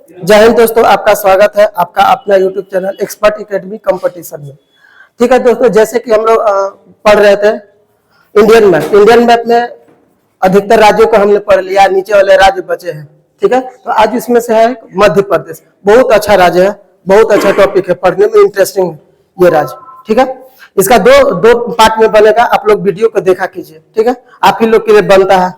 जय हिंद दोस्तों, आपका स्वागत है आपका अपना YouTube channel expert academy competition में। ठीक है दोस्तों, जैसे कि हम लोग पढ़ रहे थे इंडियन मैप में अधिकतर राज्यों को हमने पढ़ लिया, नीचे वाले राज्य बचे हैं। ठीक है, तो आज इसमें से है मध्य प्रदेश। बहुत अच्छा राज्य है, बहुत अच्छा टॉपिक है, पढ़ने में इंटरेस्टिंग है ये राज्य। ठीक है, इसका दो पार्ट में बनेगा, आप लोग वीडियो को देखा कीजिए। ठीक है, आप ही लोग के लिए बनता है,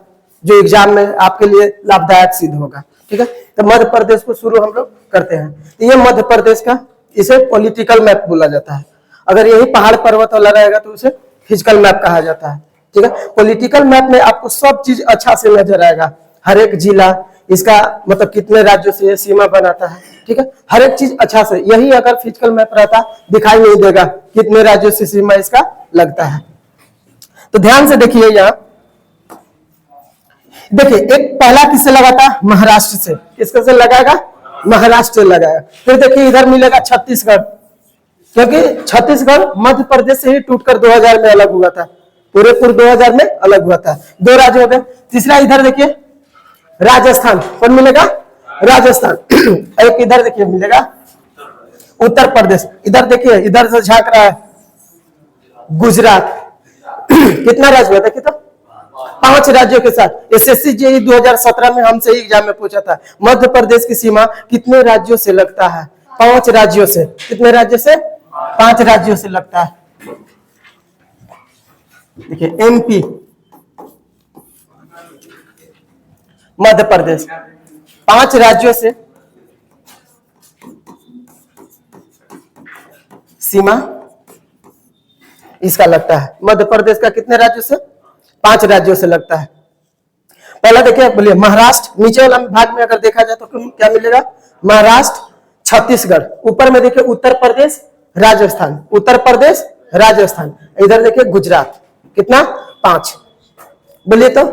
जो एग्जाम में आपके लिए लाभदायक सिद्ध होगा। ठीक है, तो मध्य प्रदेश को शुरू हम लोग करते हैं। तो ये मध्य प्रदेश का, इसे पॉलिटिकल मैप बोला जाता है। अगर यही पहाड़ पर्वत वाला रहेगा तो उसे फिजिकल मैप कहा जाता है। ठीक है, पॉलिटिकल मैप में आपको सब चीज अच्छा से नजर आएगा, हर एक जिला, इसका मतलब कितने राज्यों से ये सीमा बनाता है। ठीक है, हर एक चीज अच्छा से। यही अगर फिजिकल मैप रहता दिखाई नहीं देगा कितने राज्यों से सीमा इसका लगता है। तो ध्यान से देखिए, यहाँ देखिए एक पहला किससे लगा था? महाराष्ट्र से। किसके से लगाएगा? महाराष्ट्र से लगाएगा। फिर देखिए इधर मिलेगा छत्तीसगढ़, क्योंकि छत्तीसगढ़ मध्य प्रदेश से ही टूटकर 2000 में अलग हुआ था, पूरे 2000 में अलग हुआ था। दो राज्य हो गए। तीसरा इधर देखिए राजस्थान, कौन मिलेगा? राजस्थान। एक इधर देखिए मिलेगा उत्तर प्रदेश। इधर देखिए, इधर से झांक रहा है गुजरात। कितना राज्य हुआ था? कितना? 5 राज्यों के साथ। एसएससी जेईई 2017 में हमसे ही एग्जाम में पूछा था, मध्य प्रदेश की सीमा कितने राज्यों से लगता है? 5 राज्यों से। कितने राज्यों से? 5 राज्यों से लगता है। देखिए एमपी, मध्य प्रदेश, 5 राज्यों से सीमा इसका लगता है। मध्य प्रदेश का कितने राज्यों से? 5 राज्यों से लगता है। पहला देखिए, बोलिए महाराष्ट्र। नीचे वाला भाग में अगर देखा जाए तो क्या मिलेगा? महाराष्ट्र, छत्तीसगढ़। ऊपर में देखिए उत्तर प्रदेश, राजस्थान, उत्तर प्रदेश, राजस्थान। इधर देखिए गुजरात। कितना? 5। बोलिए तो,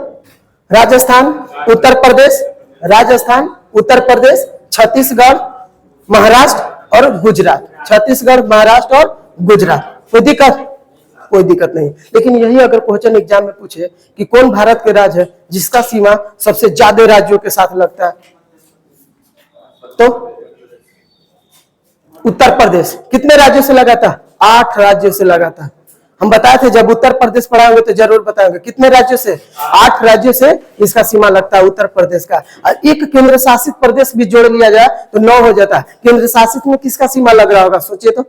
राजस्थान, उत्तर प्रदेश, राजस्थान, उत्तर प्रदेश, छत्तीसगढ़, महाराष्ट्र और गुजरात। छत्तीसगढ़, महाराष्ट्र और गुजरात। कोई दिक्कत? कोई दिक्कत नहीं। लेकिन यही अगर क्वेश्चन एग्जाम में पूछे कि कौन भारत के राज्य है जिसका सीमा सबसे ज्यादा राज्यों के साथ लगता है, तो उत्तर प्रदेश। कितने राज्यों से लगा था? 8 राज्यों से लगा था। हम बताए थे जब उत्तर प्रदेश पढ़ाएंगे तो जरूर बताएंगे कितने राज्यों से? 8 राज्यों से इसका सीमा लगता है उत्तर प्रदेश का। और एक केंद्र शासित प्रदेश भी जोड़ लिया जाए तो 9 हो जाता है। केंद्र शासित में किसका सीमा लग रहा होगा? सोचिए तो।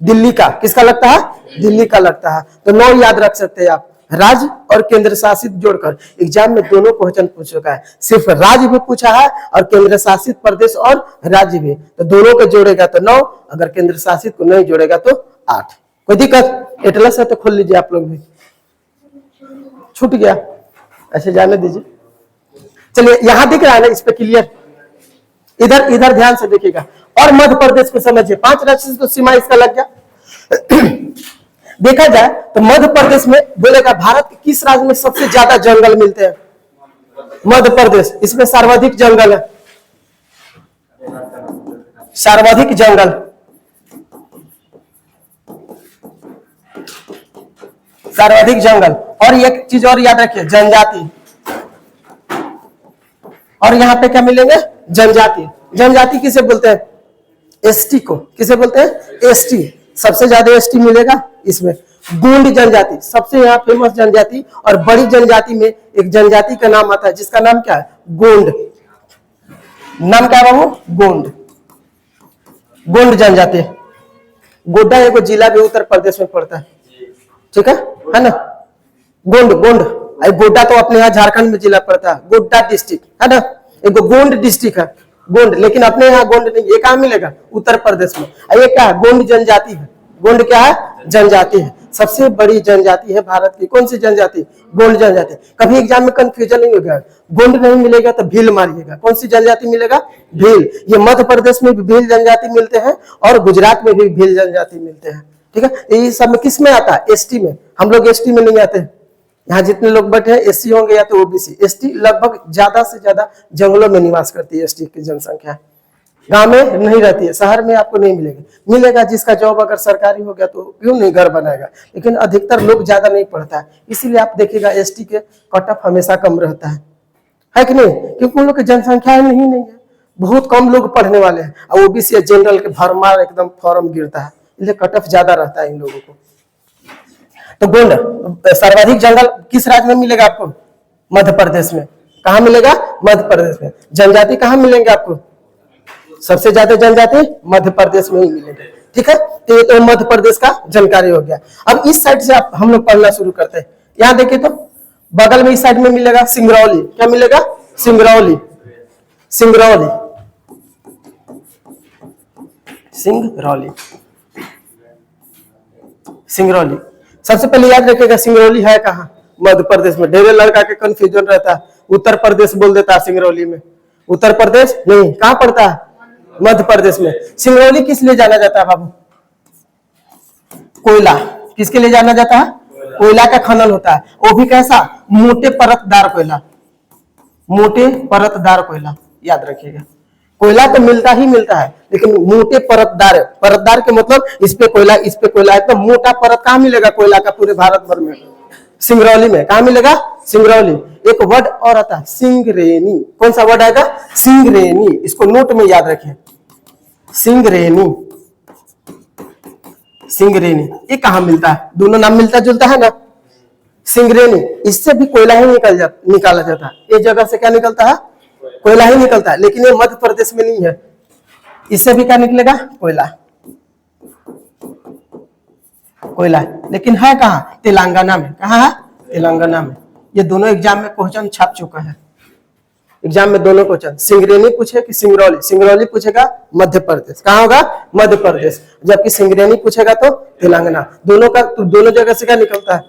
दिल्ली का। किसका लगता है? दिल्ली का लगता है। तो 9 याद रख सकते हैं आप। राज्य और केंद्र शासित जोड़कर एग्जाम में दोनों क्वेश्चन पूछ चुका है। सिर्फ राज्य भी पूछा है और केंद्र शासित प्रदेश और राज्य भी। तो दोनों को जोड़ेगा तो 9, अगर केंद्र शासित को नहीं जोड़ेगा तो 8। कोई दिक्कत? एटलस है तो खोल लीजिए आप लोग भी। छूट गया, ऐसे जाने दीजिए। चलिए यहां दिख रहा है ना, इस पे क्लियर। इधर ध्यान से देखिएगा और मध्य प्रदेश को समझिए। 5 राज्य को सीमा इसका लग गया। देखा जाए तो मध्य प्रदेश में बोलेगा भारत के किस राज्य में सबसे ज्यादा जंगल मिलते हैं? मध्य प्रदेश। इसमें सर्वाधिक जंगल है, सर्वाधिक जंगल। सर्वाधिक जंगल। और एक चीज और याद रखिए, जनजाति। और यहाँ पे क्या मिलेंगे? जनजाति। जनजाति किसे बोलते हैं? एसटी को। किसे बोलते हैं? एसटी। सबसे ज्यादा एसटी मिलेगा इसमें। गोंड जनजाति सबसे यहाँ फेमस जनजाति, और बड़ी जनजाति में एक जनजाति का नाम आता है जिसका नाम क्या है? गोंड। नाम क्या है बाबू? गोंड। गोंड जनजाति। गोड्डा एक जिला भी उत्तर प्रदेश में पड़ता है। ठीक है ना? गोंड। गोड्डा तो अपने यहाँ झारखंड में जिला पड़ता है, गोड्डा डिस्ट्रिक्ट है ना। एक गोंड डिस्ट्रिक्ट है गोंड, लेकिन अपने यहाँ गोंड नहीं। ये कहाँ मिलेगा? उत्तर प्रदेश में। ये क्या है? गोंड जनजाति है। गोंड क्या है? जनजाति है। सबसे बड़ी जनजाति है भारत की। कौन सी जनजाति? गोंड जनजाति। कभी एग्जाम में कंफ्यूजन नहीं होगा, गोंड नहीं मिलेगा तो भील मारिएगा। कौन सी जनजाति मिलेगा? भील। ये मध्य प्रदेश में भी भील जनजाति मिलते हैं और गुजरात में भी भील जनजाति मिलते हैं। ठीक है, ये सब में किस में आता है? एसटी में। हम लोग एसटी में नहीं आते। यहाँ जितने लोग बैठे हैं एससी होंगे या तो ओबीसी। एसटी लगभग ज्यादा से ज्यादा जंगलों में निवास करती है। एसटी की जनसंख्या गांव में नहीं रहती है, शहर में आपको नहीं मिलेगी। मिलेगा जिसका जॉब अगर सरकारी हो गया तो क्यों नहीं घर बनाएगा, लेकिन अधिकतर लोग ज्यादा नहीं पढ़ता है। इसीलिए आप देखिएगा एसटी के कट ऑफ हमेशा कम रहता है कि नहीं? क्योंकि उन लोग की जनसंख्या नहीं है। बहुत कम लोग पढ़ने वाले हैं, और ओबीसी जनरल के भरमार एकदम फॉर्म गिरता है, इसलिए कट ऑफ ज्यादा रहता है इन लोगों को। तो गोल्ड सर्वाधिक जंगल किस राज्य में मिलेगा आपको? मध्य प्रदेश में। कहाँ मिलेगा? मध्य प्रदेश में। जनजाति कहाँ मिलेंगे आपको? सबसे ज्यादा जनजाति मध्य प्रदेश में ही मिलेंगे। ठीक है, तो ये तो मध्य प्रदेश का जानकारी हो गया। अब इस साइड से आप हम लोग पढ़ना शुरू करते हैं। यहाँ देखिए तो बगल में इस साइड में मिलेगा सिंगरौली। क्या मिलेगा? सिंगरौली। सिंगरौली, सिंगरौली, सिंगरौली। सबसे पहले याद रखिएगा सिंगरौली है कहाँ? मध्य प्रदेश में। ढेर लड़का के कंफ्यूजन रहता है, उत्तर प्रदेश बोल देता है सिंगरौली में। उत्तर प्रदेश नहीं, कहाँ पड़ता है? मध्य प्रदेश में। सिंगरौली किस लिए जाना जाता है बाबू? कोयला। किसके लिए जाना जाता है? कोयला का खनन होता है, वो भी कैसा? मोटे परतदार कोयला। मोटे परतदार कोयला, याद रखिएगा। कोयला तो मिलता ही मिलता है, लेकिन मोटे परतदार। परतदार के मतलब इस पे कोयला, इस पे कोयला, इतना मोटा परत कहाँ मिलेगा कोयला का पूरे भारत भर में? सिंगरौली में। कहाँ मिलेगा? सिंगरौली। एक वर्ड और आता है सिंगरेनी। कौन सा वर्ड आएगा? सिंगरेनी। इसको नोट में याद रखें, सिंगरेनी। सिंगरेनी ये कहाँ मिलता है? दोनों नाम मिलता जुलता है ना। सिंगरेनी, इससे भी कोयला ही निकाला जाता है। ये जगह से क्या निकलता है? कोयला ही निकलता है, लेकिन ये मध्य प्रदेश में नहीं है। इससे भी क्या निकलेगा? कोयला। कोयला, लेकिन है कहाँ? तेलंगाना में। कहाँ है? तेलंगाना में। ये दोनों एग्जाम में क्वेश्चन छाप चुका है। एग्जाम में दोनों क्वेश्चन, सिंगरेनी पूछे कि सिंगरौली। सिंगरौली पूछेगा मध्य प्रदेश, कहाँ होगा? मध्य प्रदेश। जबकि सिंगरेनी पूछेगा तो तेलंगाना। दोनों का तो दोनों जगह से क्या निकलता है?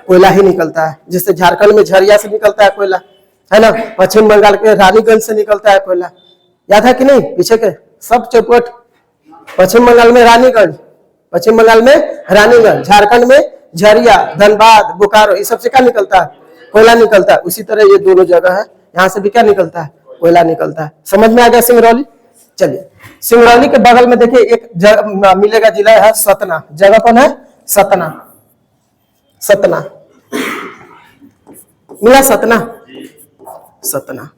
कोयला ही निकलता है। जैसे झारखंड में झरिया से निकलता है कोयला, है ना। पश्चिम बंगाल के रानीगंज से निकलता है कोयला। याद है कि नहीं? पीछे के सब चौपट। पश्चिम बंगाल में रानीगंज, पश्चिम बंगाल में रानीगंज, झारखंड में झरिया, धनबाद, बोकारो, ये सबसे क्या निकलता है? कोयला निकलता है। उसी तरह ये दोनों जगह है, यहाँ से भी क्या निकलता है? कोयला निकलता है। समझ में आ गया सिंगरौली? चलिए, सिंगरौली के बगल में देखिए एक जगह मिलेगा, जिला है सतना। जगह कौन है? सतना। सतना मिला? सतना, सतना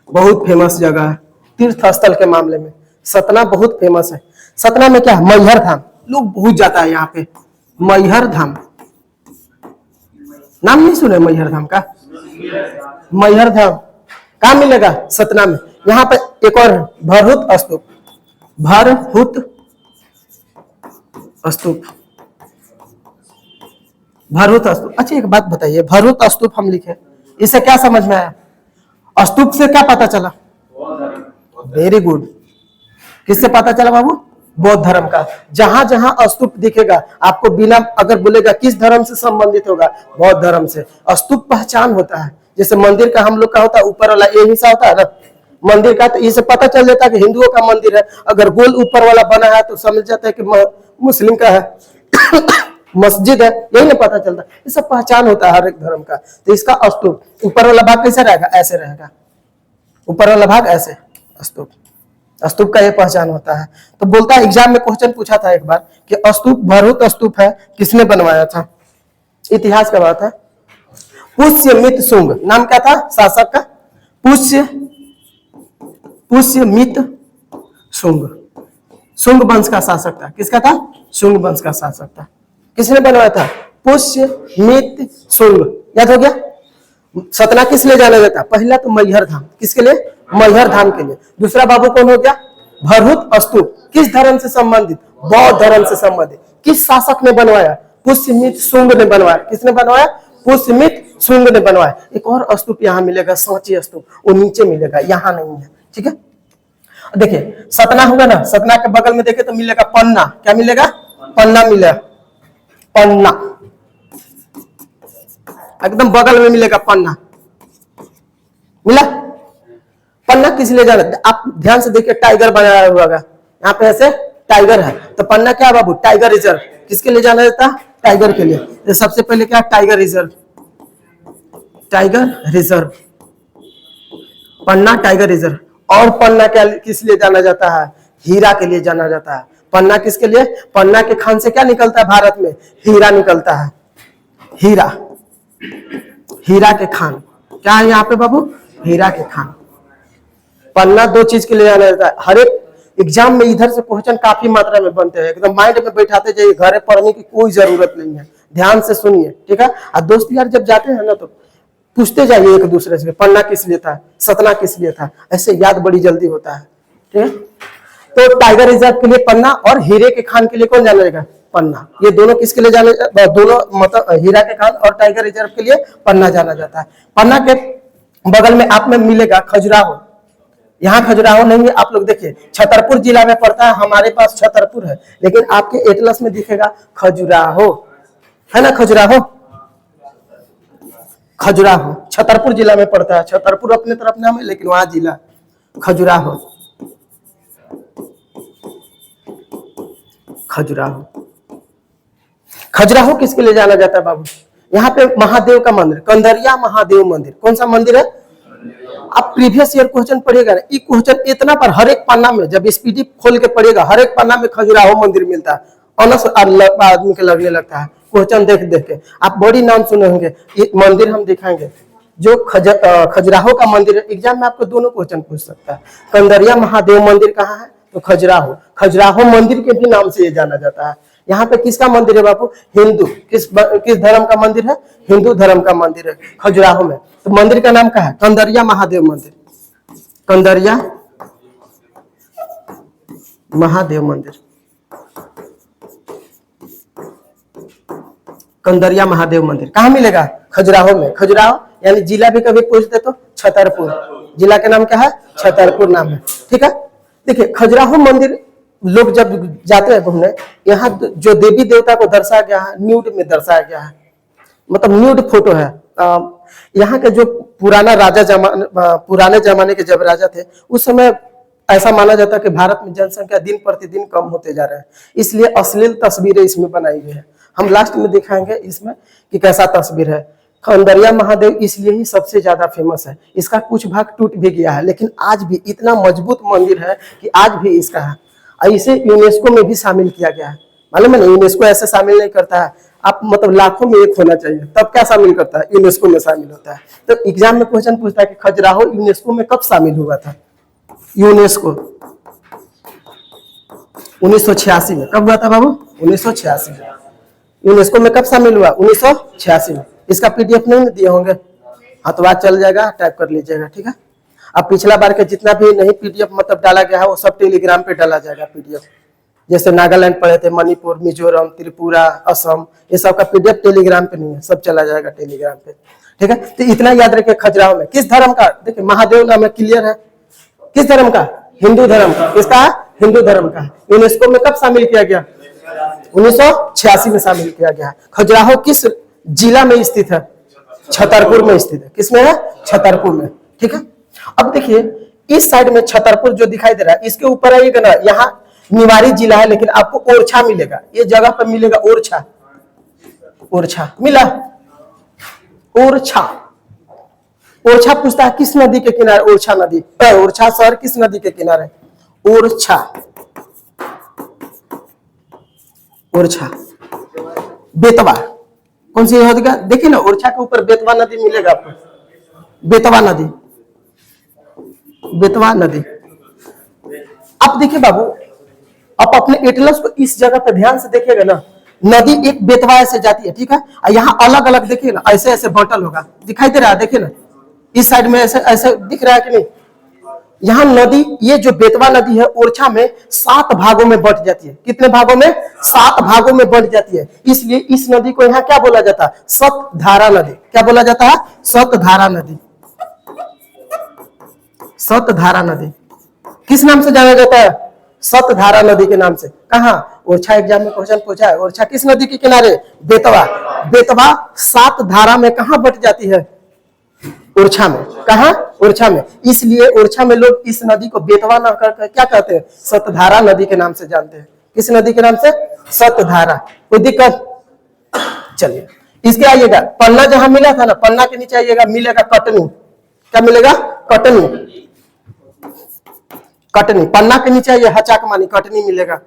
बहुत फेमस जगह है तीर्थ स्थल के मामले में। सतना बहुत फेमस है। सतना में क्या है? मैहर धाम। लोग बहुत जाता है यहाँ पे। मैहर धाम, नाम नहीं सुने मैहर धाम का? मैहर धाम कहाँ मिलेगा? सतना में। यहाँ पे एक और भरहुत स्तूप। भरहुत स्तूप, भरहुत स्तूप। अच्छा एक बात बताइए, भरहुत स्तूप हम लिखे, इससे क्या समझ में आया? स्तूप से क्या पता चला? Very good. किससे पता चला बाबू? बौद्ध धर्म का। जहां जहां स्तूप दिखेगा आपको, बिना अगर बोलेगा किस धर्म से संबंधित होगा? बौद्ध धर्म से। स्तूप पहचान होता है। जैसे मंदिर का हम लोग का होता है ऊपर वाला ये हिस्सा होता है ना मंदिर का, तो इससे पता चल जाता है कि हिंदुओं का मंदिर है। अगर गोल ऊपर वाला बना है तो समझ जाता है कि मुस्लिम का है मस्जिद है, यही ना पता चलता। ये सब पहचान होता है हर एक धर्म का। तो इसका स्तूप ऊपर वाला भाग कैसे रहेगा? ऐसे रहेगा। ऊपर वाला भाग ऐसे, स्तूप। स्तूप का ये पहचान होता है। तो बोलता है, एग्जाम में क्वेश्चन पूछा था एक बार कि स्तूप, भरहुत स्तूप है, किसने बनवाया था? इतिहास का बात है। पुष्यमित शुंग, नाम क्या था शासक का? पुष्यमित शुंग। शुंग वंश का शासक था। किसका था? शुंग वंश का शासक था। किसने बनवाया था? पुष्यमित शुंग। याद हो गया? सतना किस लिए जाना जाता है? पहला तो मैहर धाम। किसके लिए? मैहर धाम के लिए। दूसरा बाबू कौन हो गया? भरहुत स्तूप। किस धर्म से संबंधित? बौद्ध धर्म से संबंधित। किस शासक ने बनवाया? पुष्यमित शुंग ने बनवाया। किसने बनवाया? पुष्यमित शुंग ने बनवाया। एक और स्तूप यहाँ मिलेगा, सांची स्तूप, वो नीचे मिलेगा, यहाँ नहीं है। ठीक है, देखिए सतना होगा ना, सतना के बगल में देखे तो मिलेगा पन्ना। क्या मिलेगा? पन्ना मिलेगा। पन्ना एकदम बगल में मिलेगा, पन्ना मिला। पन्ना किस लिए जाना? आप ध्यान से देखिए, टाइगर बनाया हुआ है यहाँ पे, ऐसे टाइगर है। तो पन्ना क्या बाबू? Tiger reserve. किसके लिए जाना जाता? टाइगर के लिए। तो सबसे पहले क्या? Tiger reserve. टाइगर रिजर्व, पन्ना टाइगर रिजर्व। और पन्ना क्या किस लिए जाना जाता है? हीरा के लिए जाना जाता है। पन्ना किसके लिए? पन्ना के खान से क्या निकलता है भारत में? हीरा निकलता है। हीरा, हीरा के खान। क्या है यहाँ पे बाबू? हीरा के खान। पन्ना दो चीज के लिए जाना जाता है। हर एक एग्जाम में इधर से क्वेश्चन काफी मात्रा में बनते हैं, एकदम माइंड में बैठाते जाइए, घर पढ़ने की कोई जरूरत नहीं है, ध्यान से सुनिए, ठीक है। और दोस्त यार जब जाते हैं ना तो पूछते जाइए एक दूसरे से, पन्ना किस लिए था, सतना किस लिए था, ऐसे याद बड़ी जल्दी होता है, ठीक है। तो टाइगर रिजर्व के लिए पन्ना और हीरे के खान के लिए कौन जाना जाएगा, पन्ना। ये दोनों किसके लिए जाने, दोनों मतलब हीरा के खान और टाइगर रिजर्व के लिए पन्ना जाना जाता है। पन्ना के बगल में आप में मिलेगा खजुराहो। यहाँ खजुराहो नहीं है, आप लोग देखिए छतरपुर जिला में पड़ता है, हमारे पास छतरपुर है, लेकिन आपके एटलस में दिखेगा खजुराहो, है ना, खजुराहो। खजुराहो छतरपुर जिला में पड़ता है, छतरपुर अपने तरफ नाम है लेकिन वहां जिला खजुराहो। खजुराहो, खजुराहो किसके लिए जाना जाता है बाबू, यहाँ पे महादेव का मंदिर, कंदरिया महादेव मंदिर। कौन सा मंदिर है, आप प्रीवियस ईयर क्वेश्चन पढ़िएगा ना, ये क्वेश्चन इतना पर हर एक पन्ना में, जब स्पीडी खोल के पढ़िएगा हर एक पन्ना में खजुराहो मंदिर मिलता है, ऑनर्स आदमी के लगने लगता है क्वेश्चन देख देख के। आप बड़ी नाम सुने होंगे, ये मंदिर हम दिखाएंगे जो खजुराहो का मंदिर है। एग्जाम में आपको दोनों क्वेश्चन पूछ सकता है, कंदरिया महादेव मंदिर कहाँ है, तो खजुराहो। खजुराहो मंदिर के भी नाम से ये जाना जाता है। यहाँ पे किसका मंदिर है बाबू, हिंदू, किस धर्म का मंदिर है, हिंदू धर्म का मंदिर है खजुराहो में। तो मंदिर का नाम क्या है, कंदरिया महादेव मंदिर, कंदरिया महादेव मंदिर, कंदरिया महादेव मंदिर कहाँ मिलेगा, खजुराहो में। खजुराहो यानी जिला भी कभी पूछते तो छतरपुर, जिला का नाम क्या है, छतरपुर नाम है, ठीक है। देखिए खजुराहो मंदिर लोग जब जाते हैं घूमने, यहाँ जो देवी देवता को दर्शाया गया है न्यूड में दर्शाया गया है, मतलब न्यूड फोटो है। यहाँ के जो पुराने जमाने के जब राजा थे उस समय ऐसा माना जाता है कि भारत में जनसंख्या दिन प्रतिदिन कम होते जा रहा है, इसलिए अश्लील तस्वीरें इसमें बनाई गई है। हम लास्ट में दिखाएंगे इसमें कि कैसा तस्वीर है। कंदरिया महादेव इसलिए ही सबसे ज्यादा फेमस है, इसका कुछ भाग टूट भी गया है लेकिन आज भी इतना मजबूत मंदिर है कि आज भी इसका है। इसे यूनेस्को में भी शामिल किया गया है, मालूम है ना, यूनेस्को ऐसे शामिल नहीं करता है, आप मतलब लाखों में एक होना चाहिए तब क्या शामिल करता है, यूनेस्को में शामिल होता है। तो एग्जाम में क्वेश्चन पूछता है कि खजुराहो यूनेस्को में कब शामिल हुआ था, यूनेस्को 1986 में। कब हुआ था बाबू, 1986 में। यूनेस्को में कब शामिल हुआ, 1986 में। इसका पीडीएफ नहीं दिए होंगे, हाँ तो बात चल जाएगा, टाइप कर लीजिएगा, ठीक है। अब पिछला बार के जितना भी नहीं पीडीएफ मतलब डाला गया है वो सब टेलीग्राम पे डाला जाएगा पीडीएफ। जैसे नागालैंड पढ़े थे, मणिपुर, मिजोरम, त्रिपुरा, असम, ये सब का पीडीएफ टेलीग्राम पे नहीं है, सब चला जाएगा टेलीग्राम पे, ठीक है। तो इतना याद रखिए खजुराहो में किस धर्म का, देखिए महादेव नाम है, क्लियर है, किस धर्म का, हिंदू धर्म का। किसका, हिंदू धर्म का। यूनेस्को में कब शामिल किया गया, 1986 में शामिल किया गया। खजुराहो किस जिला में स्थित है, छतरपुर में स्थित है। किसमें है, छतरपुर में, ठीक है। अब देखिए इस साइड में छतरपुर जो दिखाई दे रहा है, इसके ऊपर आइएगा ना, यहाँ निवाड़ी जिला है लेकिन आपको ओरछा मिलेगा, ये जगह पर मिलेगा ओरछा, ओरछा मिला, ओरछा। ओरछा पूछता है किस नदी के किनारे, ओरछा नदी। ओरछा शहर किस नदी के किनारे, ओरछा, ओरछा। बेतवा कौन सी नदी का, देखिए ना ओरछा के ऊपर बेतवा नदी मिलेगा आपको, बेतवा नदी, बेतवा नदी। अब देखिए बाबू, आप अपने एटलस को इस जगह पे ध्यान से देखिएगा ना, नदी एक बेतवा से जाती है, ठीक है। यहाँ अलग अलग देखिए ना, ऐसे ऐसे बटल होगा, दिखाई दे रहा है, देखिए ना इस साइड में ऐसे ऐसे दिख रहा है कि नहीं। यहाँ नदी, ये जो बेतवा नदी है ओरछा में 7 भागों में बंट जाती है। कितने भागों में, 7 भागों में बंट जाती है। इसलिए इस नदी को यहाँ क्या बोला जाता है, सतधारा नदी। क्या बोला जाता है, सतधारा नदी, सतधारा नदी। किस नाम से जाना जाता है, सतधारा नदी के नाम से। कहा, ओरछा एग्जाम में क्वेश्चन पूछा है, ओरछा किस नदी के किनारे, बेतवा। बेतवा 7 धारा में कहा बट जाती है, ओरछा में। कहा, ओरछा में। इसलिए ओरछा में लोग इस नदी को बेतवा ना कर क्या कहते हैं, सतधारा नदी के नाम से जानते हैं। किस नदी के नाम से, सतधारा। कोई दिक्कत, चलिए इसके आइएगा, पन्ना जहां मिला था ना, पन्ना के नीचे आइएगा मिलेगा कटनी। क्या मिलेगा, कटनी, कटनी। पन्ना के नीचे आइए हचाकमानी, कटनी मिलेगा।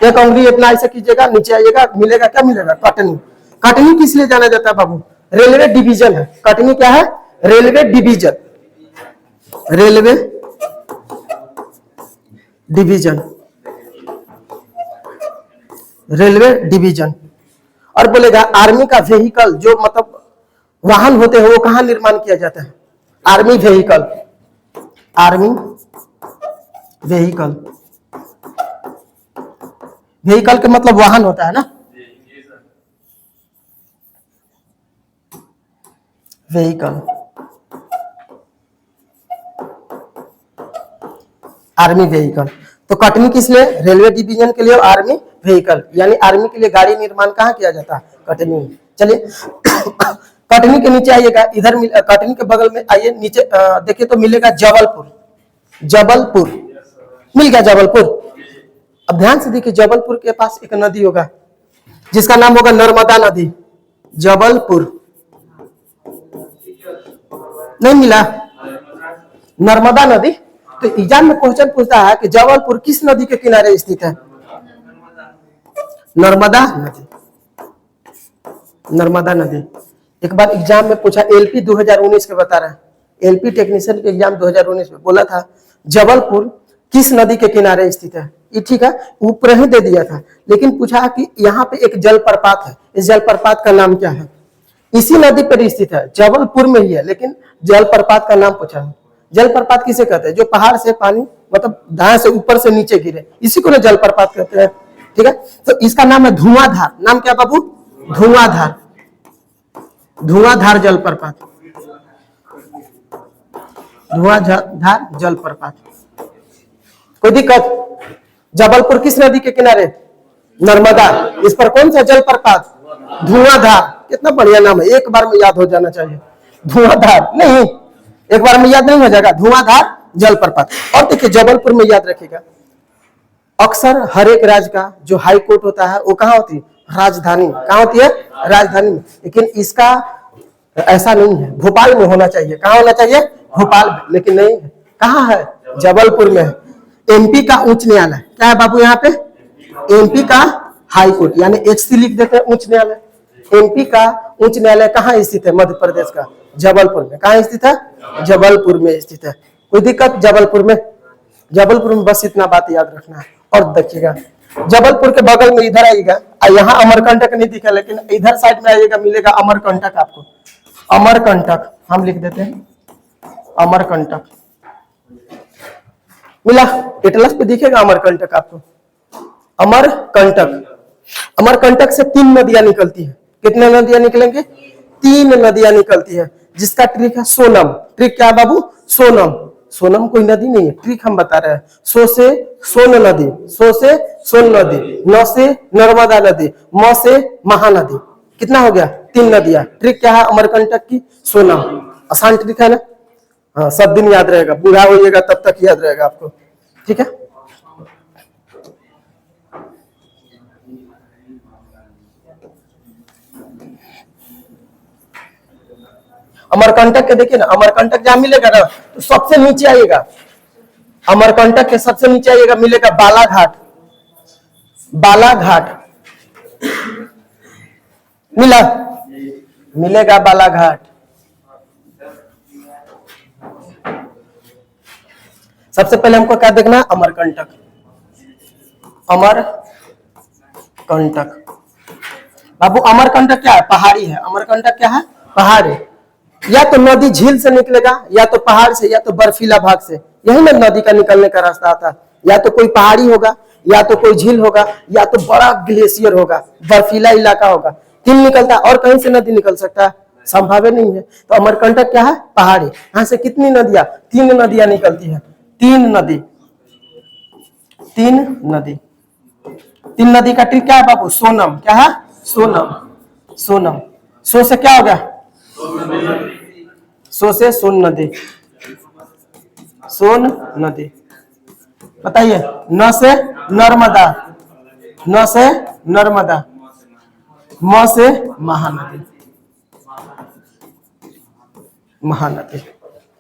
एक उंगली अपना ऐसे कीजिएगा, नीचे आइएगा, मिलेगा, क्या मिलेगा, कटनी। कटनी किस लिए जाना जाता है बाबू, रेलवे डिवीजन है। कटनी क्या है, railway division, railway division, railway division. और बोलेगा आर्मी का व्हीकल, जो मतलब वाहन होते हैं, वो कहां निर्माण किया जाता है? Army vehicle, army vehicle. Vehicle के मतलब वाहन होता है ना, व्हीकल, आर्मी व्हीकल। तो कटनी किस लिए? रेलवे डिवीजन के लिए, आर्मी व्हीकल, यानी आर्मी के लिए गाड़ी निर्माण कहाँ किया जाता है? कटनी। चलिए कटनी के नीचे आइएगा, इधर कटनी के बगल में आइए, नीचे देखिए तो मिलेगा जबलपुर, जबलपुर मिल गया, जबलपुर। अब ध्यान से देखिए, जबलपुर के पास एक नदी होगा जिसका नाम होगा नर्मदा नदी, जबलपुर। नहीं मिला? नर्मदा नदी। तो एग्जाम में क्वेश्चन पूछता है कि जबलपुर किस नदी के किनारे स्थित है? नर्मदा नदी, नर्मदा नदी। एक बार एग्जाम में पूछा, एलपी 2019 के बता रहा है, एलपी टेक्नीशियन के एग्जाम 2019 में बोला था जबलपुर किस नदी के किनारे स्थित है। ये ठीक है, ऊपर ही दे दिया था, लेकिन पूछा कि यहाँ पे एक जलप्रपात है, इस जलप्रपात का नाम क्या है? इसी नदी पर स्थित है, जबलपुर में ही है, लेकिन जलप्रपात का नाम पूछा है। जलप्रपात किसे कहते हैं? जो पहाड़ से पानी मतलब दाएं से ऊपर से नीचे गिरे, इसी को ना जलप्रपात कहते हैं। ठीक है, तो इसका नाम है धुआंधार। नाम क्या बाबू? धुआंधार, धुआंधार जलप्रपात, धुआंधार जलप्रपात। कोई दिक्कत? जबलपुर किस नदी के किनारे? नर्मदा। इस पर कौन सा जलप्रपात? धुआंधार। कितना बढ़िया नाम है, एक बार में याद हो जाना चाहिए। धुआंधार नहीं, एक बार में याद नहीं हो जाएगा, धुआंधार जलप्रपात। और देखिए जबलपुर में याद रखिएगा, अक्सर हर एक राज्य का जो हाई कोर्ट होता है वो कहाँ होती है? राजधानी। कहाँ होती है? राजधानी में। लेकिन इसका ऐसा नहीं है, भोपाल में होना चाहिए। कहाँ होना चाहिए? भोपाल में, लेकिन नहीं है। कहाँ है? जबलपुर में है। एमपी का उच्च न्यायालय क्या है बाबू? यहाँ पे एमपी का हाई कोर्ट, यानी एचसी लिख देते हैं, उच्च न्यायालय। एमपी का उच्च न्यायालय कहाँ स्थित है? मध्य प्रदेश का जबलपुर में। कहाँ स्थित है? जबलपुर में स्थित है। कोई दिक्कत? जबलपुर में, जबलपुर में बस इतना बात याद रखना है। और देखिएगा जबलपुर के बगल में इधर आइएगा, यहाँ अमरकंटक नहीं दिखा, लेकिन इधर साइड में आइएगा मिलेगा अमरकंटक आपको। अमरकंटक हम लिख देते हैं, अमरकंटक मिला? एटलस पे दिखेगा अमरकंटक आपको। अमरकंटक, अमरकंटक से 3 नदियां निकलती है। कितने नदियां निकलेंगे? 3 नदियां निकलती है, जिसका ट्रिक है सोनम। ट्रिक क्या है बाबू? सोनम। सोनम कोई नदी नहीं है, ट्रिक हम बता रहे हैं। सो से सोन नदी, सो से सोन नदी, न से नर्मदा नदी, म से महानदी। कितना हो गया? 3 नदियां। ट्रिक क्या है अमरकंटक की? सोनम। आसान ट्रिक है ना? हाँ, सब दिन याद रहेगा, बूढ़ा होइएगा तब तक याद रहेगा आपको। ठीक है, अमरकंटक के देखिए ना, अमरकंटक जहां मिलेगा ना तो सबसे नीचे आइएगा, अमरकंटक के सबसे नीचे आइएगा मिलेगा बालाघाट। बालाघाट मिला? मिलेगा बालाघाट। सबसे पहले हमको क्या देखना है? अमरकंटक। अमरकंटक बाबू, अमरकंटक क्या है? पहाड़ी है। अमरकंटक क्या है? पहाड़ है। या तो नदी झील से निकलेगा, या तो पहाड़ से, या तो बर्फीला भाग से। यही ना नदी का निकलने का रास्ता आता है। या तो कोई पहाड़ी होगा, या तो कोई झील होगा, या तो बड़ा ग्लेशियर होगा, बर्फीला इलाका होगा। 3 निकलता है, और कहीं से नदी निकल सकता है? संभव नहीं है। तो अमरकंटक क्या है? पहाड़ी। यहाँ से कितनी नदियां? 3 नदियां निकलती है। 3 नदी, 3 नदी। 3 नदी का ट्रिक क्या है बाबू? सोनम। क्या है? सोनम। सोनम। सो से क्या होगा? सो से सोन नदी, सोन नदी। बताइए, न से नर्मदा, न से नर्मदा, म से महानदी, महानदी।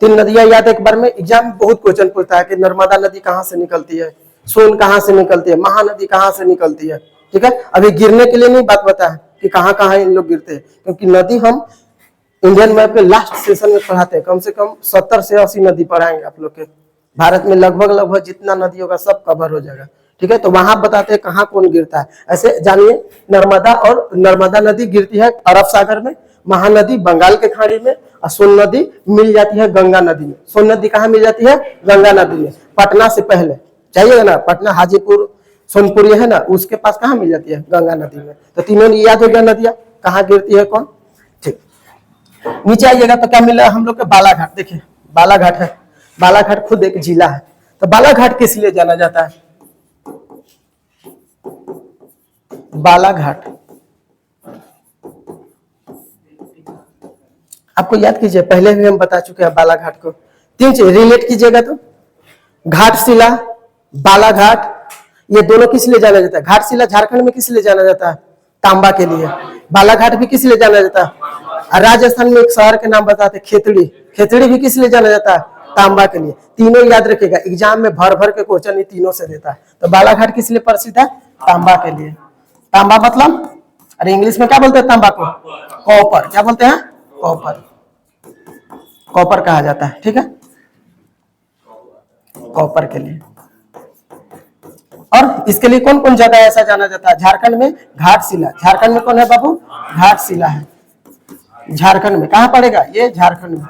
3 नदियां याद एक बार में। एग्जाम में बहुत क्वेश्चन पूछता है कि नर्मदा नदी कहां से निकलती है, सोन कहां से निकलती है, महानदी कहां से निकलती है। ठीक है, अभी गिरने के लिए नहीं बात बता है कि कहां कहां इन लोग गिरते हैं, क्योंकि नदी हम इंडियन मैप के लास्ट सेशन में पढ़ाते हैं, कम से कम 70 से 80 नदी पढ़ाएंगे आप लोग के। भारत में लगभग लगभग जितना नदी होगा सब कवर हो जाएगा, ठीक है। तो वहां बताते हैं कहाँ कौन गिरता है। ऐसे जानिए, नर्मदा, और नर्मदा नदी गिरती है अरब सागर में, महानदी बंगाल के खाड़ी में, और सोन नदी मिल जाती है गंगा नदी में। सोन नदी कहाँ मिल जाती है? गंगा नदी में। पटना से पहले जाइएगा ना, पटना हाजीपुर सोनपुर ये है ना, उसके पास कहाँ मिल जाती है? गंगा नदी में। तो तीनों याद हो गया नदियां कहाँ गिरती है कौन, ठीक। नीचे आइएगा तो क्या मिला हम लोग के? बालाघाट। देखिए बालाघाट है, बालाघाट खुद एक जिला है। तो बालाघाट किस लिए जाना जाता है? बालाघाट आपको याद कीजिए, पहले भी हम बता चुके हैं बालाघाट को। तीन चीज रिलेट कीजिएगा तो, घाटशिला, बालाघाट, ये दोनों किस लिए जाना जाता है? घाटशिला झारखंड में किस लिए जाना जाता है? तांबा के लिए। बालाघाट भी किस लिए जाना जाता है? राजस्थान में एक शहर के नाम बताते, खेतड़ी। खेतड़ी भी किस लिए जाना जाता है? तांबा के लिए। तीनों याद रखिएगा, एग्जाम में भर भर के क्वेश्चन ये तीनों से देता है। तो बालाघाट किस लिए प्रसिद्ध है? तांबा के लिए। तांबा मतलब, अरे इंग्लिश में क्या बोलते हैं तांबा को? कॉपर। क्या बोलते हैं? कॉपर। कॉपर कहा जाता है, ठीक है, कॉपर के लिए। और इसके लिए कौन कौन जगह ऐसा जाना जाता है? झारखंड में घाटशिला। झारखंड में कौन है बाबू? घाटशिला है। झारखंड में कहाँ पड़ेगा ये? झारखंड में।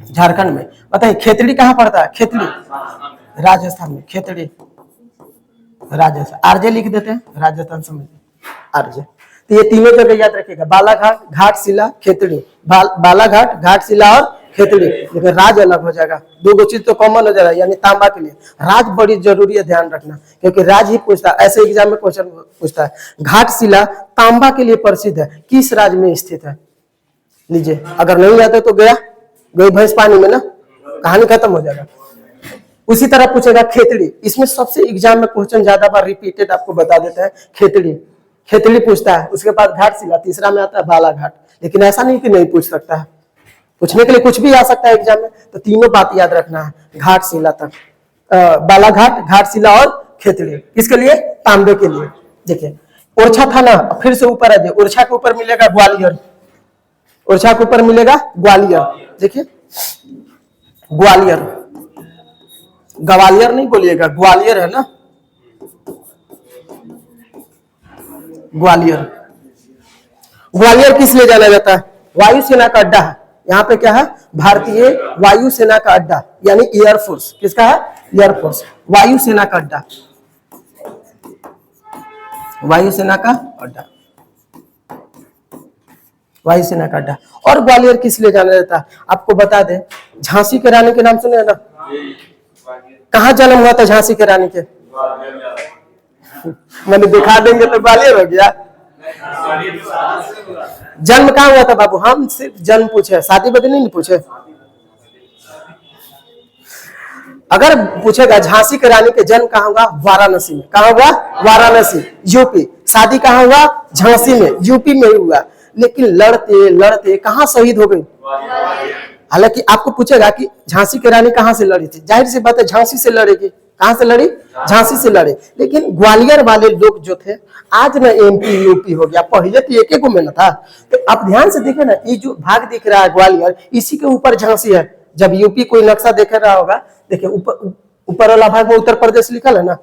झारखंड में। बताइए खेतड़ी कहाँ पड़ता है? खेतड़ी राजस्थान में। खेतड़ी राजस्थान, आरजे लिख देते हैं, राजस्थान समझ आरजे। तो ये तीनों जगह याद रखिएगा, बालाघाट, घाटशिला, खेतड़ी। बालाघाट, घाटशिला और खेतड़ी। लेकिन राज अलग हो जाएगा, दो चीज तो कॉमन हो जाएगा, यानी तांबा के लिए। राज बड़ी जरूरी है, ध्यान रखना, क्योंकि राज ही पूछता है, ऐसे एग्जाम में क्वेश्चन पूछता है। घाटशिला तांबा के लिए प्रसिद्ध है, किस राज्य में स्थित है? लीजिए, अगर नहीं आता तो गया, गई भैंस पानी में ना, कहानी खत्म हो जाएगा। उसी तरह पूछेगा खेतड़ी, इसमें सबसे एग्जाम में क्वेश्चन ज्यादा बार रिपीटेड आपको बता देता है खेतड़ी। खेतड़ी पूछता है, उसके बाद घाटशिला, तीसरा में आता है बालाघाट। लेकिन ऐसा नहीं कि नहीं पूछ सकता है, पूछने के लिए कुछ भी आ सकता है एग्जाम में। तो तीनों बात याद रखना है, घाटशिला तक, बालाघाट, घाटशिला और खेतड़ी। किसके लिए? तांबे के लिए। देखिए ओरछा था ना, फिर से ऊपर है, ओरछा के ऊपर मिलेगा ग्वालियर। ओरछा के ऊपर मिलेगा ग्वालियर। देखिए ग्वालियर, ग्वालियर नहीं बोलिएगा, ग्वालियर है ना, ग्वालियर। ग्वालियर किस लिए जाना जाता है? वायुसेना का अड्डा है। यहाँ पे क्या है? भारतीय वायुसेना का अड्डा, यानी एयरफोर्स। किसका है? एयरफोर्स। वायुसेना का अड्डा, वायुसेना का अड्डा, वायुसेना का अड्डा। और ग्वालियर किस लिए जाना जाता है? आपको बता दें, झांसी के रानी के नाम सुने ना? कहाँ जन्म हुआ था झांसी के रानी के? मैंने दिखा देंगे तो ग्वालियर हो गया। जन्म कहाँ हुआ था बाबू? हम सिर्फ जन्म पूछे, शादी बदली नहीं पूछे। अगर पूछेगा झांसी की रानी के जन्म कहाँ हुआ? वाराणसी में। कहाँ हुआ? वाराणसी, यूपी। शादी कहाँ हुआ? झांसी में, यूपी में ही हुआ। लेकिन लड़ते लड़ते कहाँ शहीद हो गई? हालांकि आपको पूछेगा कि झांसी की रानी कहाँ से लड़ी थी, जाहिर सी बात है झांसी से लड़ेगी। कहां से लड़ी? झांसी से लड़े। लेकिन ग्वालियर वाले लोग जो थे, आज ना एमपी यूपी हो गया, पहले तो एक एक में न था। तो आप ध्यान से देखे ना, ये जो भाग दिख रहा है ग्वालियर, इसी के ऊपर झांसी है। जब यूपी कोई नक्शा देख रहा होगा, देखिए ऊपर ऊपर वाला भाग में उत्तर प्रदेश लिखल है ना,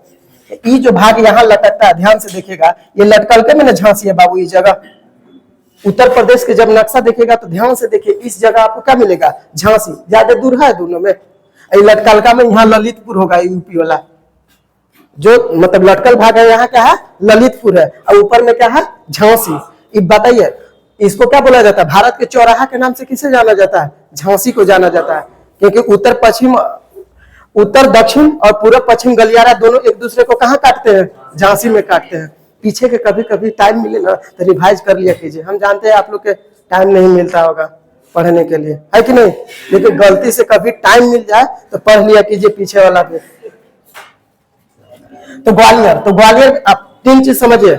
ये जो भाग यहाँ लटकता है, ध्यान से देखिएगा, ये लटकल के में ना झांसी है बाबू। ये जगह उत्तर प्रदेश के जब नक्शा देखेगा तो ध्यान से देखिए, इस जगह आपको क्या मिलेगा? झांसी। ज्यादा दूर है दोनों में? लटकलका में यहाँ ललितपुर होगा, यूपी वाला जो मतलब लटकल भाग है, यहाँ क्या है? ललितपुर है। और ऊपर में क्या है? झांसी। बताइए इसको क्या बोला जाता है? भारत के चौराहा के नाम से किसे जाना जाता है? झांसी को जाना जाता है। क्योंकि उत्तर पश्चिम, उत्तर दक्षिण और पूर्व पश्चिम गलियारा दोनों एक दूसरे को कहाँ काटते हैं? झांसी में काटते हैं। पीछे के कभी कभी टाइम मिले ना तो रिवाइज कर लिया कीजिए। हम जानते हैं आप लोग के टाइम नहीं मिलता होगा पढ़ने के लिए, है कि नहीं, लेकिन गलती से कभी टाइम मिल जाए तो पढ़ लिया कीजिए पीछे वाला पे। तो ग्वालियर, तो ग्वालियर आप तीन चीज समझिए,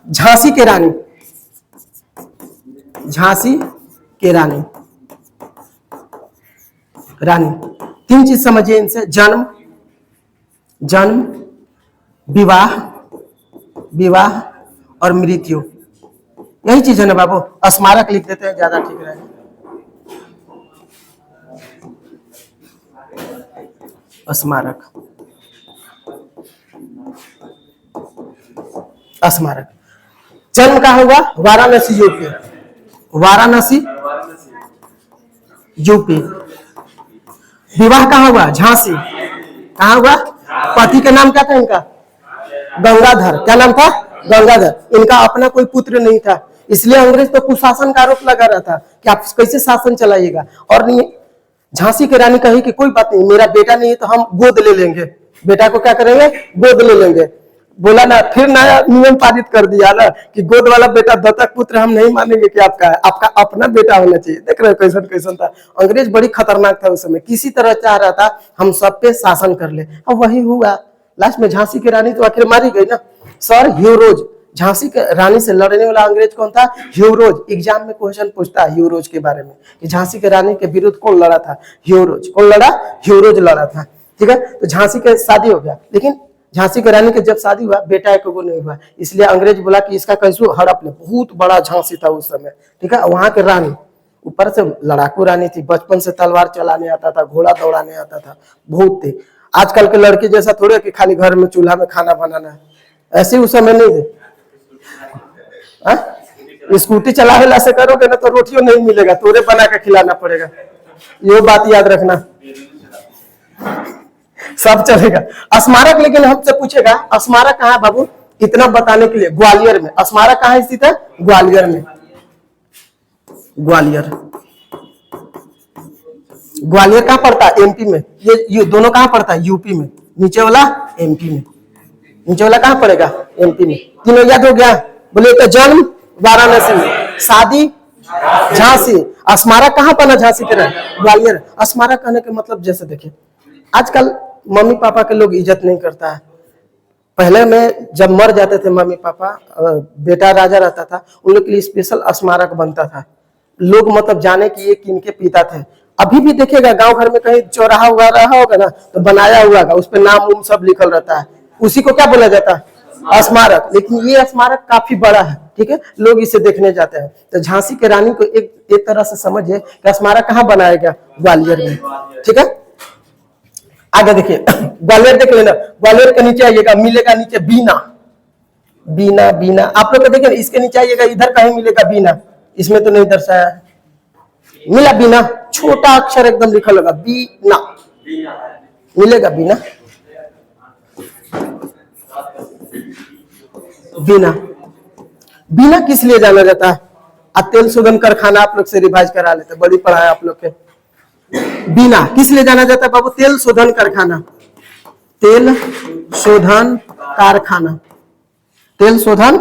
झांसी के रानी, झांसी के रानी, रानी तीन चीज समझिए इनसे, जन्म, जन्म, विवाह, विवाह और मृत्यु। यही चीज है ना बाबू, स्मारक लिख देते हैं ज्यादा ठीक रहेगा। स्मारक, स्मारक। जन्म कहाँ हुआ? Varanasi UP, Varanasi UP. विवाह कहाँ हुआ? झांसी। कहाँ हुआ? पति का नाम क्या था इनका? गंगाधर। क्या नाम था? गंगाधर। इनका अपना कोई पुत्र नहीं था, इसलिए अंग्रेज तो कुशासन का आरोप लगा रहा था कि आप कैसे शासन चलाइएगा। और नहीं, झांसी की रानी कही कि कोई बात नहीं, मेरा बेटा नहीं है तो हम गोद ले लेंगे, बेटा को क्या करेंगे? गोद ले लेंगे। बोला ना, फिर नया नियम पारित कर दिया ना कि गोद वाला बेटा दत्तक पुत्र हम नहीं मानेंगे कि आपका है, आपका अपना बेटा होना चाहिए। देख रहे हो कैसन कैसन था अंग्रेज, बड़ी खतरनाक था उस समय। किसी तरह चाह रहा था हम सब पे शासन कर ले, अब वही हुआ। लास्ट में झांसी की रानी तो आखिर मारी गई ना। सर ह्यूरोज, झांसी के रानी से लड़ने वाला अंग्रेज कौन था? ह्यूरोज। एग्जाम में क्वेश्चन पूछता है ह्यूरोज के बारे में कि झांसी के रानी के विरुद्ध कौन लड़ा था? ह्यूरोज। कौन लड़ा? ह्यूरोज लड़ा था। ठीक है, तो झांसी के शादी हो गया, लेकिन झांसी की रानी के जब शादी हुआ बेटा एक को नहीं हुआ, इसलिए अंग्रेज बोला कि इसका कैसो हड़प ले। बहुत बड़ा झांसी था उस समय। ठीक है, वहां के रानी ऊपर से लड़ाकू रानी थी, बचपन से तलवार चलाने आता था, घोड़ा दौड़ाने आता था, बहुत थे। आजकल के लड़के जैसा थोड़े कि खाली घर में चूल्हा में खाना बनाना है, ऐसे उस समय नहीं थे। स्कूटी चलावे से करोगे ना तो रोटियों नहीं मिलेगा, तोरे बना के खिलाना पड़ेगा, ये बात याद रखना। सब चलेगा। स्मारक लेकिन हमसे पूछेगा स्मारक कहाँ है बाबू, इतना बताने के लिए ग्वालियर में। स्मारक कहाँ स्थित है? ग्वालियर में। ग्वालियर, ग्वालियर कहाँ पड़ता है? एमपी में। ये दोनों कहाँ पड़ता है? यूपी में। नीचे वाला एमपी में, नीचे वाला कहाँ पड़ेगा? एमपी में। तीनों याद हो गया? बोले तो जन्म वाराणसी में, शादी झांसी, स्मारक कहाँ बना? झांसी के ग्वालियर। स्मारक कहने के मतलब जैसे देखिए आजकल मम्मी पापा के लोग इज्जत नहीं करता है। पहले में जब मर जाते थे मम्मी पापा, बेटा राजा रहता था, उन लोग के लिए स्पेशल स्मारक बनता था। लोग मतलब जाने कि ये किनके पिता थे। अभी भी देखिएगा गांव घर में कहीं चौराहा हुआ रहा होगा ना तो बनाया हुआ है, उस पर नाम उम सब लिखल रहता है, उसी को क्या बोला जाता है? स्मारक। लेकिन ये स्मारक काफी बड़ा है। ठीक है, लोग इसे देखने जाते हैं। तो झांसी के रानी को एक तरह से समझिए कि स्मारक कहाँ बनाया गया? ग्वालियर में। ठीक है, आगे देखिए ग्वालियर देख लेना। ग्वालियर के नीचे आइएगा, मिलेगा नीचे बीना। बीना, बीना आप लोग को देखिए, इसके नीचे आइएगा, इधर कहीं मिलेगा बीना, इसमें तो नहीं दर्शाया है। मिला बीना, छोटा अक्षर एकदम लिखा होगा बीना, मिलेगा बीना। बीना, बीना किस लिए जाना जाता है? तेल शोधन कारखाना आप लोग से रिवाइज करा लेते, बड़ी पढ़ाई आप लोग के। बीना किस लिए जाना जाता है बाबू? तेल शोधन कारखाना। तेल शोधन कारखाना, तेल शोधन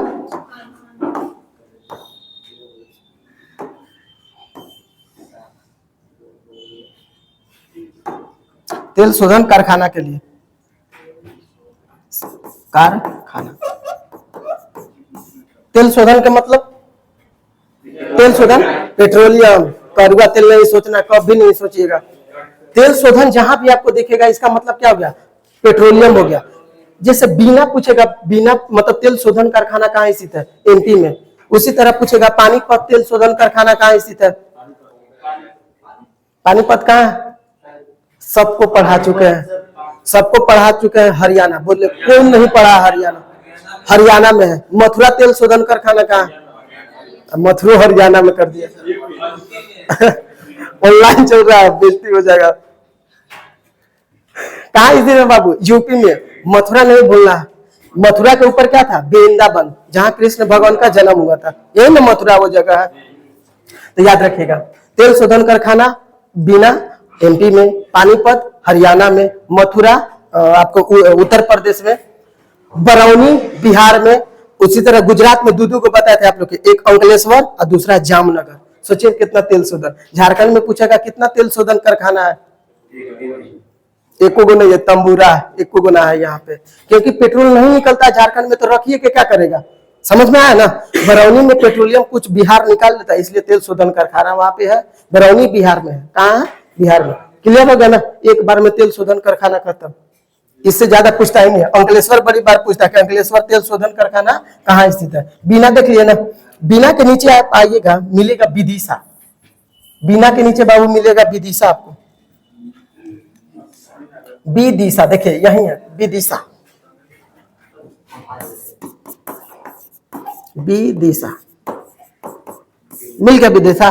तेल शोधन कारखाना के लिए, कारखाना। तेल शोधन का मतलब तेल शोधन, पेट्रोलियम, कड़वा तेल नहीं सोचना, कभी नहीं सोचिएगा। तेल शोधन जहां भी आपको दिखेगा इसका मतलब क्या हो गया? पेट्रोलियम हो गया। जैसे बीना पूछेगा, बीना मतलब तेल शोधन कारखाना कहाँ स्थित है? एमपी में। उसी तरह पूछेगा पानीपत तेल शोधन कारखाना कहाँ स्थित है? पानीपत कहाँ? सबको पढ़ा चुके हैं, सबको पढ़ा चुके हैं। हरियाणा, बोले कौन नहीं पढ़ा? हरियाणा, हरियाणा में है। मथुरा तेल शोधन कारखाना कहाँ? मथुरा हरियाणा में कर दिया। ऑनलाइन चल रहा है, बेइज्जती हो जाएगा। कहाँ स्थित है बाबू? यूपी में। मथुरा नहीं बोलना, मथुरा के ऊपर क्या था? वृंदावन, जहाँ कृष्ण भगवान का जन्म हुआ था, यही ना मथुरा वो जगह है। तो याद रखिएगा, तेल शोधन कारखाना बीना एमपी में, पानीपत हरियाणा में, मथुरा आपको उत्तर प्रदेश में, बरौनी बिहार में। उसी तरह गुजरात में दो को बताए थे आप लोग के, एक अंकलेश्वर और दूसरा जामनगर। सोचिए कितना तेल शोधन। झारखंड में पूछेगा कितना तेल शोधन कारखाना है? एको गो नहीं है, तंबूरा एको गो ना है यहाँ पे, क्योंकि पेट्रोल नहीं निकलता झारखंड में, तो रखिए के क्या करेगा? समझ में आया ना? बरौनी में पेट्रोलियम कुछ बिहार निकाल लेता है, इसलिए तेल शोधन कारखाना वहां पे है। बरौनी बिहार में है। कहाँ है? बिहार में। क्लियर हो गया ना? एक बार में तेल शोधन कारखाना खत्म, इससे ज्यादा पूछता ही नहीं है। अंकलेश्वर बड़ी बार पूछता है कि अंकलेश्वर तेल शोधन कारखाना कहाँ स्थित है? बीना देख लिए ना? बीना के नीचे आप आइएगा, मिलेगा विदिशा। बीना के नीचे बाबू मिलेगा विदिशा आपको, विदिशा, देखिए यही है विदिशा, विदिशा मिल गया, विदिशा,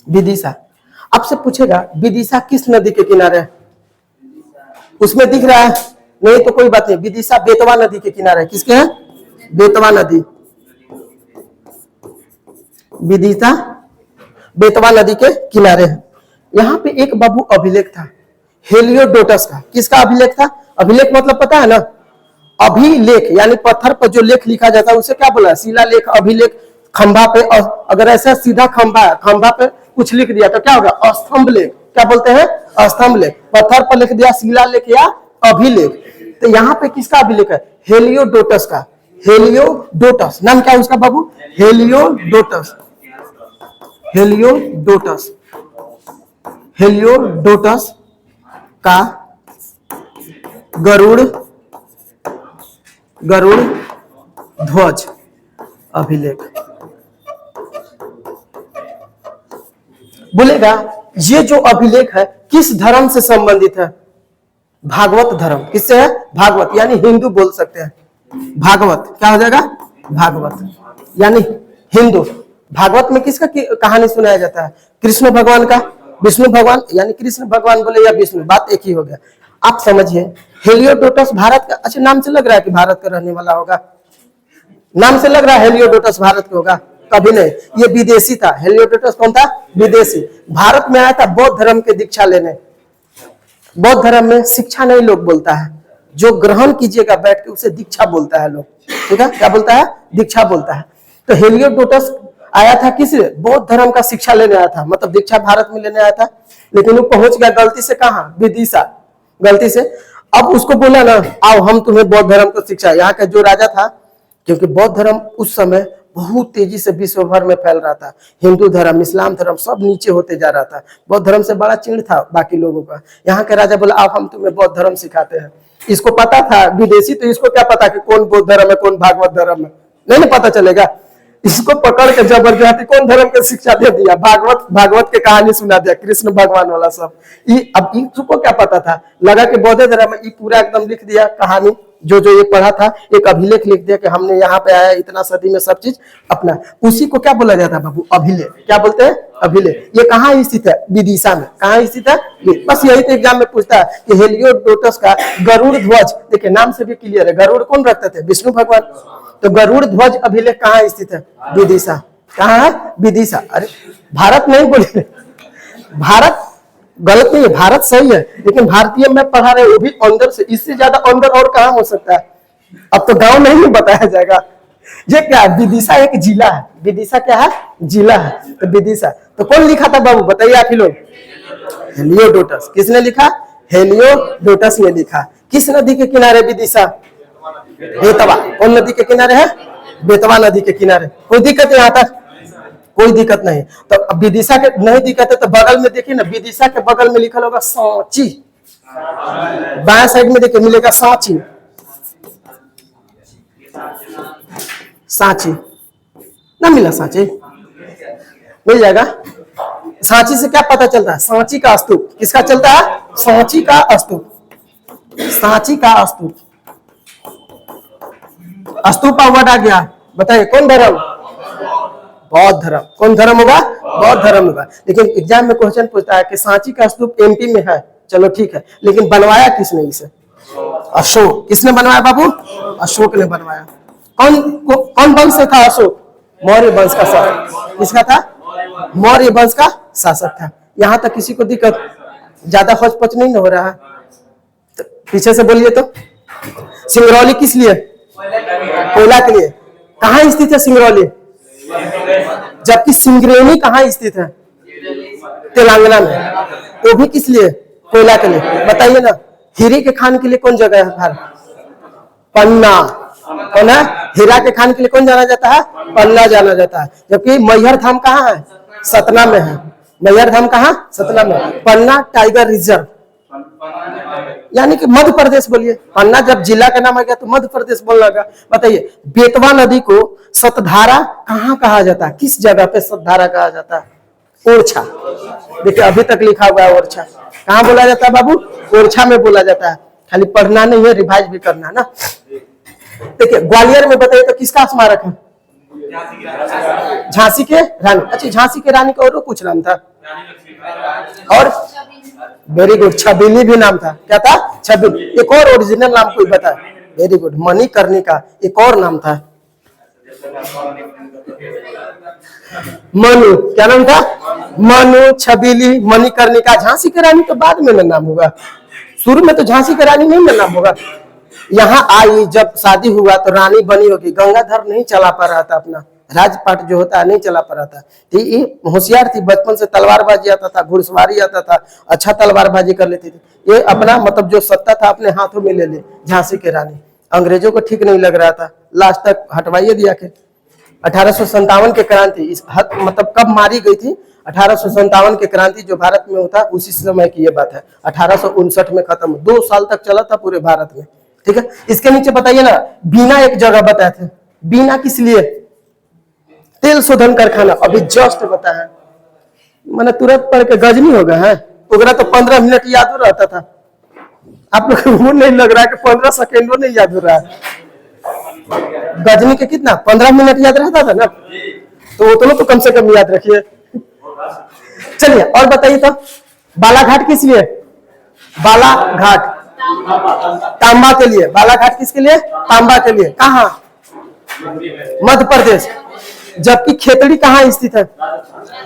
विदिशा। आपसे पूछेगा विदिशा किस नदी के किनारे है, उसमें दिख रहा है नहीं तो कोई बात नहीं, विदिशा बेतवा नदी के किनारे है। किसके है? बेतवा नदी, विदिशा बेतवा नदी के किनारे है। यहाँ पे एक बाबू अभिलेख था हेलियोडोटस का। किसका अभिलेख था? अभिलेख मतलब पता है ना, अभिलेख यानी पत्थर पर जो लेख लिखा जाता है उसे क्या बोला? शिलालेख, अभिलेख। खंभा पे अगर ऐसा सीधा खंभा है, खंभा पे कुछ लिख दिया तो क्या होगा? स्तंभ लेख। क्या बोलते हैं? स्तंभ लेख। पत्थर पर लिख दिया शिलालेख या अभिलेख। तो यहाँ पे किसका अभिलेख है? हेलियोडोटस का। हेलियोडोटस नाम क्या है उसका बाबू? हेलियोडोटस, हेलियोडोटस, हेलियोडोटस का गरुड़, गरुड़ ध्वज अभिलेख। बोलेगा ये जो अभिलेख है किस धर्म से संबंधित है? भागवत धर्म। किससे है? भागवत, यानी हिंदू बोल सकते हैं। भागवत क्या हो जाएगा? भागवत यानी हिंदू। भागवत में किसका कहानी सुनाया जाता है? कृष्ण भगवान का। विष्णु भगवान यानी कृष्ण भगवान बोले या विष्णु, बात एक ही हो गया। आप समझिए हेलियोडोटस भारत का, अच्छा नाम से लग रहा है कि भारत का रहने वाला होगा? नाम से लग रहा है हेलियोडोटस भारत का होगा? कभी नहीं, ये विदेशी था। हेलियोडोटस कौन था? विदेशी। भारत में आया था बौद्ध धर्म के दीक्षा लेने। बौद्ध धर्म में शिक्षा नहीं लोग बोलता है, जो ग्रहण कीजिएगा बैठ के उसे दीक्षा बोलता है लोग। ठीक है, क्या बोलता है? दीक्षा बोलता है। तो हेलियोडोटस आया था किस? बौद्ध धर्म का शिक्षा लेने आया था, मतलब दीक्षा भारत में लेने आया था। लेकिन वो पहुंच गया गलती से कहाँ? विदिशा, गलती से। अब उसको बोला ना आओ हम तुम्हें बौद्ध धर्म को शिक्षा। यहाँ का जो राजा था, क्योंकि बौद्ध धर्म उस समय बहुत तेजी से विश्व भर में फैल रहा था, हिंदू धर्म, इस्लाम धर्म सब नीचे होते जा रहा था। बौद्ध धर्म से बड़ा चिढ़ था बाकी लोगों का। यहाँ के राजा बोला आप हम तुम्हें बौद्ध धर्म सिखाते हैं। इसको पता था विदेशी, तो इसको क्या पता कि कौन बौद्ध धर्म है कौन भागवत धर्म है? नहीं पता चलेगा। इसको पकड़ के जबरदस्ती कौन धर्म की शिक्षा दे दिया? भागवत, भागवत के कहानी सुना दिया, कृष्ण भगवान वाला सब। अब इसको क्या पता था? लगा कि बौद्ध धर्म में पूरा एकदम लिख दिया कहानी, जो जो ये पढ़ा था एक अभिलेख लिख दिया कि हमने यहाँ पे आया इतना सदी में सब चीज अपना। उसी को क्या बोला जाता है बाबू? अभिलेख। क्या बोलते हैं? अभिलेख। ये कहाँ स्थित है? विदिशा में। कहाँ स्थित है? बस यही तो एग्जाम में पूछता है कि हेलियोडोटस का गरुड़ ध्वज, देखिए नाम से भी क्लियर है, गरुड़ कौन रखते थे? विष्णु भगवान। तो गरुड़ ध्वज अभिलेख कहाँ स्थित है? विदिशा। कहाँ है? विदिशा। अरे भारत नहीं बोले, भारत गलत नहीं है, भारत सही है, लेकिन भारतीय में पढ़ा रहे वो भी अंदर से, इससे ज्यादा अंदर और कहाँ हो सकता है? अब तो गांव नहीं बताया जाएगा। ये क्या है? विदिशा एक जिला है। विदिशा क्या है? जिला है। तो विदिशा तो कौन लिखा था बाबू? बताइए आप ही लोग। हेलियोडोटस। किसने लिखा? हेलियोडोटस ने लिखा। किस नदी के किनारे विदिशा? बेतवा। कौन नदी के किनारे है? बेतवा नदी के किनारे। कोई दिक्कत है यहाँ तक? कोई दिक्कत नहीं। तो अब विदिशा के नहीं दिक्कत है तो बगल में देखिए ना, विदिशा के बगल में लिखा होगा सांची। बाएं साइड में देखिए मिलेगा सांची, सांची ना मिला? सांची मिल जाएगा। सांची से क्या पता चलता है? सांची का स्तूप। किसका चलता है? सांची का स्तूप, सांची का स्तूप। स्तूप का वर्ड आ गया। बताइए कौन धर्म? बौद्ध धर्म। कौन धर्म होगा? बौद्ध धर्म होगा। लेकिन एग्जाम में क्वेश्चन पूछता है कि सांची का स्तूप एमपी में है, चलो ठीक है, लेकिन बनवाया किसने इसे? अशोक। किसने बनवाया बाबू? अशोक ने बनवाया। कौन वंश से था अशोक? मौर्य वंश का शासक। किसका था? मौर्य वंश का शासक था। यहाँ तक किसी को दिक्कत? ज्यादा हौच-पच नहीं हो रहा है तो पीछे से बोलिए तो। सिंगरौली किस लिए? कोयला के लिए। कहाँ स्थित है सिंगरौली? जबकि सिंगरौली कहाँ स्थित है? तेलंगाना में। वो भी किस लिए? कोयला के लिए। बताइए ना, हीरे के खान के लिए कौन जगह है? पन्ना। कौन है? हीरा के खान के लिए कौन जाना जाता है? पन्ना जाना जाता है। जबकि मैहर धाम कहाँ है? सतना में है। मैहर धाम कहाँ? सतना में। पन्ना टाइगर रिजर्व, यानी कि मध्य प्रदेश बोलिए। पन्ना जब जिला का नाम आ गया तो मध्य प्रदेश बोलना होगा। बताइए बेतवा नदी को सतधारा कहाँ कहा जाता है, किस जगह पे सतधारा कहा जाता है? ओरछा। देखिए अभी तक लिखा हुआ है ओरछा। कहाँ बोला जाता है बाबू? ओरछा में बोला जाता है। खाली पढ़ना नहीं है, रिवाइज भी करना है ना। देखिए ग्वालियर में बताइए तो किसका स्मारक है? झांसी के रानी। अच्छा झांसी के रानी का और कुछ नाम था? और वेरी गुड, छबीली भी नाम था। क्या था? छबीली। एक और ओरिजिनल नाम कोई बता? वेरी गुड, मणिकर्णिका एक और नाम था। मनु, क्या नाम था? मनु, छबीली, मणिकर्णिका। झांसी की रानी तो बाद में नाम होगा, शुरू में तो झांसी की रानी नहीं नाम होगा। यहाँ आई जब शादी हुआ तो रानी बनी होगी। गंगाधर नहीं चला पा रहा था अपना राजपाट जो होता है, नहीं चला पा रहा था। तो ये होशियार थी, बचपन से तलवारबाजी आता था, घुड़सवारी आता था, अच्छा तलवारबाजी कर लेती थी। ये अपना मतलब जो सत्ता था अपने हाथों में ले ले झांसी की रानी। अंग्रेजों को ठीक नहीं लग रहा था, लास्ट तक हटवाइए दिया के। 1857 की क्रांति इस मतलब कब मारी गई थी? 1857 की क्रांति जो भारत में होता उसी समय की ये बात है। 1859 में खत्म, 2 साल तक चला था पूरे भारत में। ठीक है, इसके नीचे बताइए ना, बीना एक जगह बताए थे। बीना किस लिए? तेल शोधन कारखाना। अभी जस्ट बताया, मैंने तुरंत पढ़ के गजनी होगा है। उगरा तो 15 मिनट याद हो रहता था, आप लोग को नहीं लग रहा है कि 15 सेकेंडों नहीं याद हो रहा है। गजनी के कितना 15 मिनट याद रहता था ना, तो उतना तो कम से कम याद रखिए। चलिए और बताइए तो, बालाघाट किस लिए? बालाघाट तांबा के लिए। बालाघाट किसके लिए? तांबा के लिए। कहाँ? मध्य प्रदेश। जबकि खेतड़ी कहाँ स्थित है?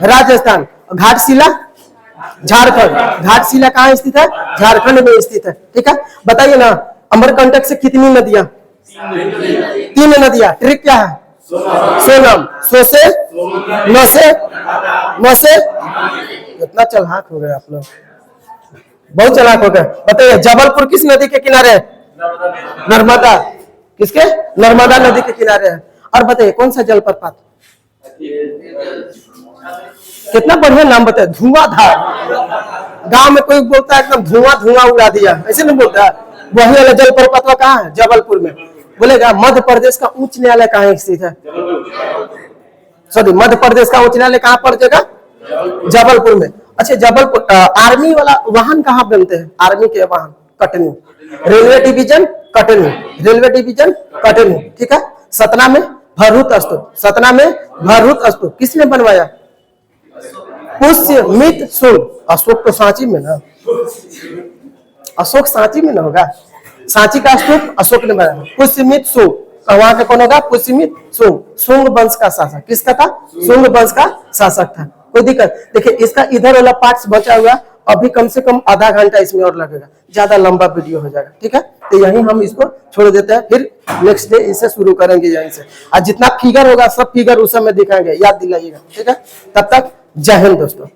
राजस्थान। घाटशिला झारखंड। घाटशिला कहाँ स्थित है? झारखंड में स्थित है। ठीक है, बताइए ना अमरकंटक से कितनी नदियां? 3 नदियां। ट्रिक क्या है? सोनम। सो से, न से, न से। इतना चालाक हो गए आप लोग, बहुत चालाक हो गए। बताइए जबलपुर किस नदी के किनारे है? नर्मदा। किसके? नर्मदा नदी के किनारे है। और बताइए कौन सा जलप्रपात? कितना बढ़िया नाम बताए, धुआंधार। गांव में कोई बोलता है एकदम धुआं धुआं उड़ा दिया, ऐसे नहीं बोलता है। वही वाला जलप्रपात कहाँ है? जबलपुर में। बोलेगा मध्य प्रदेश का उच्च न्यायालय कहाँ स्थित है? सॉरी, मध्य प्रदेश का उच्च न्यायालय कहाँ पड़ जाएगा? जबलपुर में। अच्छा जबलपुर आर्मी वाला वाहन कहाँ बनते हैं? आर्मी के वाहन Katni. Railway division Katni. Railway division Katni. ठीक है, सतना में भरहुत स्तूप। सतना में भरहुत स्तूप किसने बनवाया? पुष्यमित्र शुंग। अशोक तो सांची में ना, अशोक सांची में ना होगा। सांची का स्तूप अशोक ने बनाया। पुष्यमित्र शुंग, वहां का कौन होगा? पुष्यमित्र शुंग। शुंग वंश का शासक। किसका था? शुंग वंश का शासक था। कोई दिक्कत? देखिए इसका इधर वाला पार्ट्स बचा हुआ, अभी कम से कम आधा घंटा इसमें और लगेगा, ज्यादा लंबा वीडियो हो जाएगा। ठीक है, तो यहीं हम इसको छोड़ देते हैं, फिर नेक्स्ट डे इसे शुरू करेंगे यहीं से। आज जितना फिगर होगा सब फिगर उस समय दिखाएंगे, याद दिलाइएगा। ठीक है, तब तक जय हिंद दोस्तों।